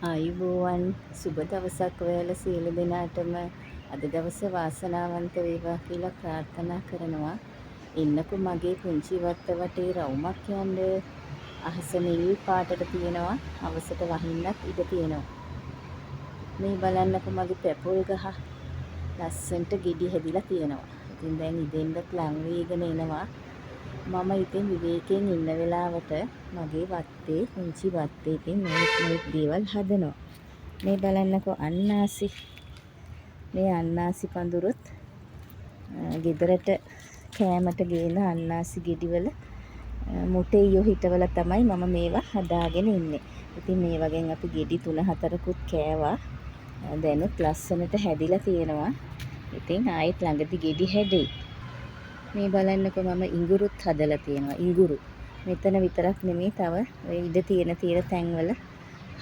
ආයුබෝවන් සුබ දවසක් ඔයාලා සියලු දෙනාටම අද දවස වාසනාවන්ත වේවා කියලා ප්‍රාර්ථනා කරනවා. ඉන්නකෝ මගේ පුංචි වත්ත වටේ රවුමක් යන්න අහස නිල් පාටට තියෙනවා. හවසට වහින්නත් ඉඩ තියෙනවා. මේ බලන්නකෝ මගේ පැපොල් ගහ ලස්සන්ට ගෙඩි හැදිලා තියෙනවා. ඉතින් දැන් ඉදෙන්නත් ලං වේගෙන එනවා. මම ඉතින් විවේකයෙන් ඉන්න වෙලාවට මගේ වත්තේ පුංචි වත්තේ ඉතින් මේ දේවල් හදනවා. මේ බලන්නකෝ අන්නාසි. මේ අන්නාසි පඳුරුත් ගෙදරට කෑමට ගේන අන්නාසි ගෙඩිවල මුටෙයියෝ හිටවල තමයි මම මේවා හදාගෙන ඉන්නේ. ඉතින් මේ වගේ අපි ගෙඩි 3-4කුත් කෑවා. දැනුත් ලස්සනට හැදිලා තියෙනවා. ඉතින් ආයෙත් ළඟදි ගෙඩි හැදෙයි. මේ බලන්නකෝ මම ඉඟුරුත් හදලා තියෙනවා. ඉඟුරු මෙතන විතරක් නෙමෙයි තව ඔය ඉඩ තියෙන තැන්වල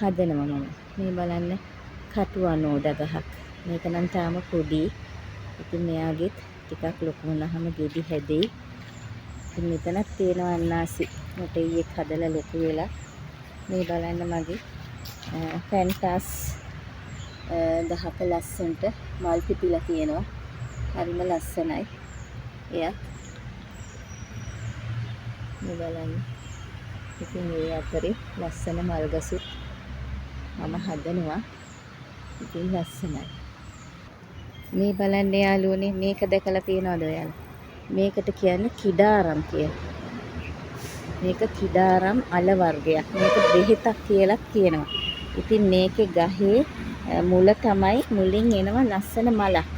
හදනවා මම. මේ බලන්න කටුවනෝඩ ගහක්. මේක නම් තාම පොඩි. ඉතින් මෙයාගෙත් ටිකක් ලොකු වුණාම ගෙඩි හැදෙයි. ඉතින් මෙතනක් තියෙනවා අන්නාසි මොටෙයියෙක් හදලා ලොකු වෙලා. මේ බලන්න මගේ පැන්ටාස් ගහක ලස්සනට මල් පිපිලා තියෙනවා. හරිම ලස්සනයි. එයත් මේ බලන්න. ඉතින් මේ අතරේ ලස්සන මල්ගසුත් මම හදනවා. ඉතින් ලස්සනයි. මේ බලන්න යාළුවනේ මේක දැකලා තියෙනවද ඔයාලා? මේකට කියන්නේ කිඩාරම් කියලා. මේක කිඩාරම් අල වර්ගයක්. මේක බෙහෙතක් කියලා කියනවා. ඉතින් මේකේ ගහේ මුල තමයි මුලින් එනවා ලස්සන මලක්.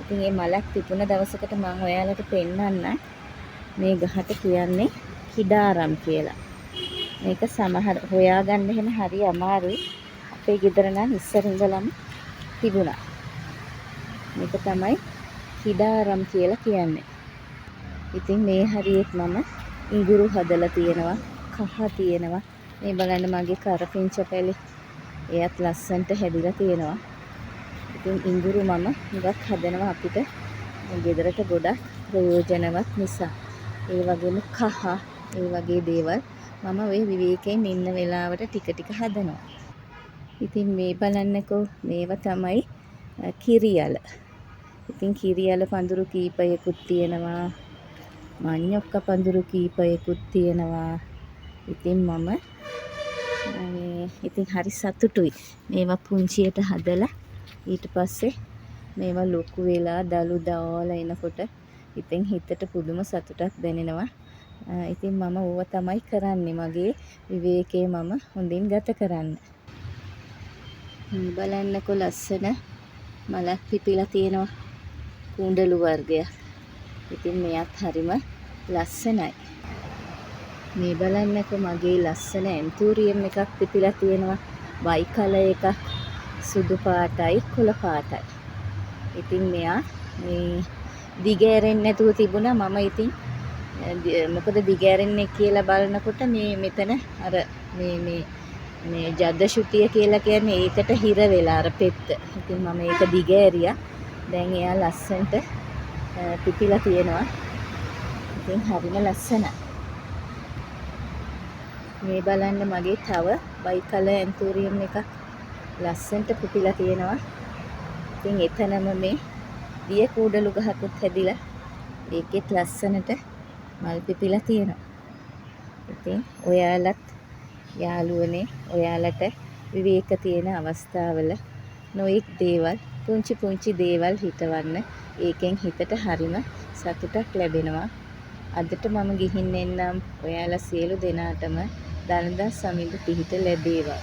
ඉතින් මේ මලක් තිබුණ දවසකට මම ඔයාලට පෙන්නන්න. මේ ගහට කියන්නේ කිඩාරම් කියලා. මේක සමහර හොයාගන්න එහෙම හරි අමාරුයි. අපේ ගෙදර නම් ඉස්සර ඉඳලම තිබුණා. මේක තමයි කිඩාරම් කියලා කියන්නේ. ඉතින් මේ හරියට මම ඉඟුරු හදලා තියෙනවා. කහ තියෙනවා. මේ බලන්න මගේ කරපිංච පැලේ. එයත් ලස්සනට හැදිලා තියෙනවා. ඉතින් ඉඟුරු මම හුඟක් හදනවා අපිට ගෙදරට ගොඩක් ප්‍රයෝජනවත් නිසා. ඒ වගේම කහ ඒ වගේ දේවල් මම ওই විවේකයෙන් ඉන්න වෙලාවට ටික ටික හදනවා. ඉතින් මේ බලන්නකෝ මේවා තමයි කිරියල. ඉතින් කිරියල පඳුරු කීපයකුත් තියෙනවා. මඤ්ඤොක්ක පඳුරු කීපයකුත් තියෙනවා. ඉතින් මම ඉතින් හරි සතුටුයි. මේවා පුංචියට හදලා ඊට පස්සේ මේවා ලොකු වෙලා දලු දාලා එනකොට ඉතින් හිතට පුදුම සතුටක් දැනෙනවා. ඉතින් මම ඕවා තමයි කරන්නේ. මගේ විවේකයේ මම හොඳින් ගත කරන්න. බලන්නකෝ ලස්සන මලක් පිපිලා තියෙනවා. කුණ්ඩලු වර්ගයක්. ඉතින් මෙයත් හරිම ලස්සනයි. මේ බලන්නකෝ මගේ ලස්සන ඇන්තූරියම් එකක් පිපිලා තියෙනවා. වයි කලර් එකක් සුදු පාටයි කොළ පාටයි. ඉතින් මෙයා මේ දිගෑරෙන්නේ නැතුව තිබුණා. මම ඉතින් මොකද දිගෑරෙන්නේ කියලා බලනකොට මේ මෙතන අර මේ ජද ශුතිය කියලා කියන්නේ ඒකට හිර වෙලා අර පෙත්ත. ඉතින් මම ඒක දිගෑරියා. දැන් එයා ලස්සනට පිපිලා තියෙනවා. ඉතින් හරිම ලස්සනයි. මේ බලන්න මගේ තව වයි කලර් ඇන්තූරියම් එකක් ලස්සනට පිපිලා තියෙනවා. ඉතින් එතනම මේ දිය කූඩලු ගහකුත් හැදිලා ඒකෙත් ලස්සනට මල් පිපිලා තියෙනවා. ඉතින් ඔයාලත් යාළුවනේ ඔයාලට විවේක තියෙන අවස්ථාවල නොඑක් දේවල් පුංචි පුංචි දේවල් හිතවන්න. ඒකෙන් හිතට හරිම සතුටක් ලැබෙනවා. අදට මම ගිහින් එන්නම්. ඔයාලා සියලු දෙනාටම දනදා සමිඳු පිහිට ලැබේවා.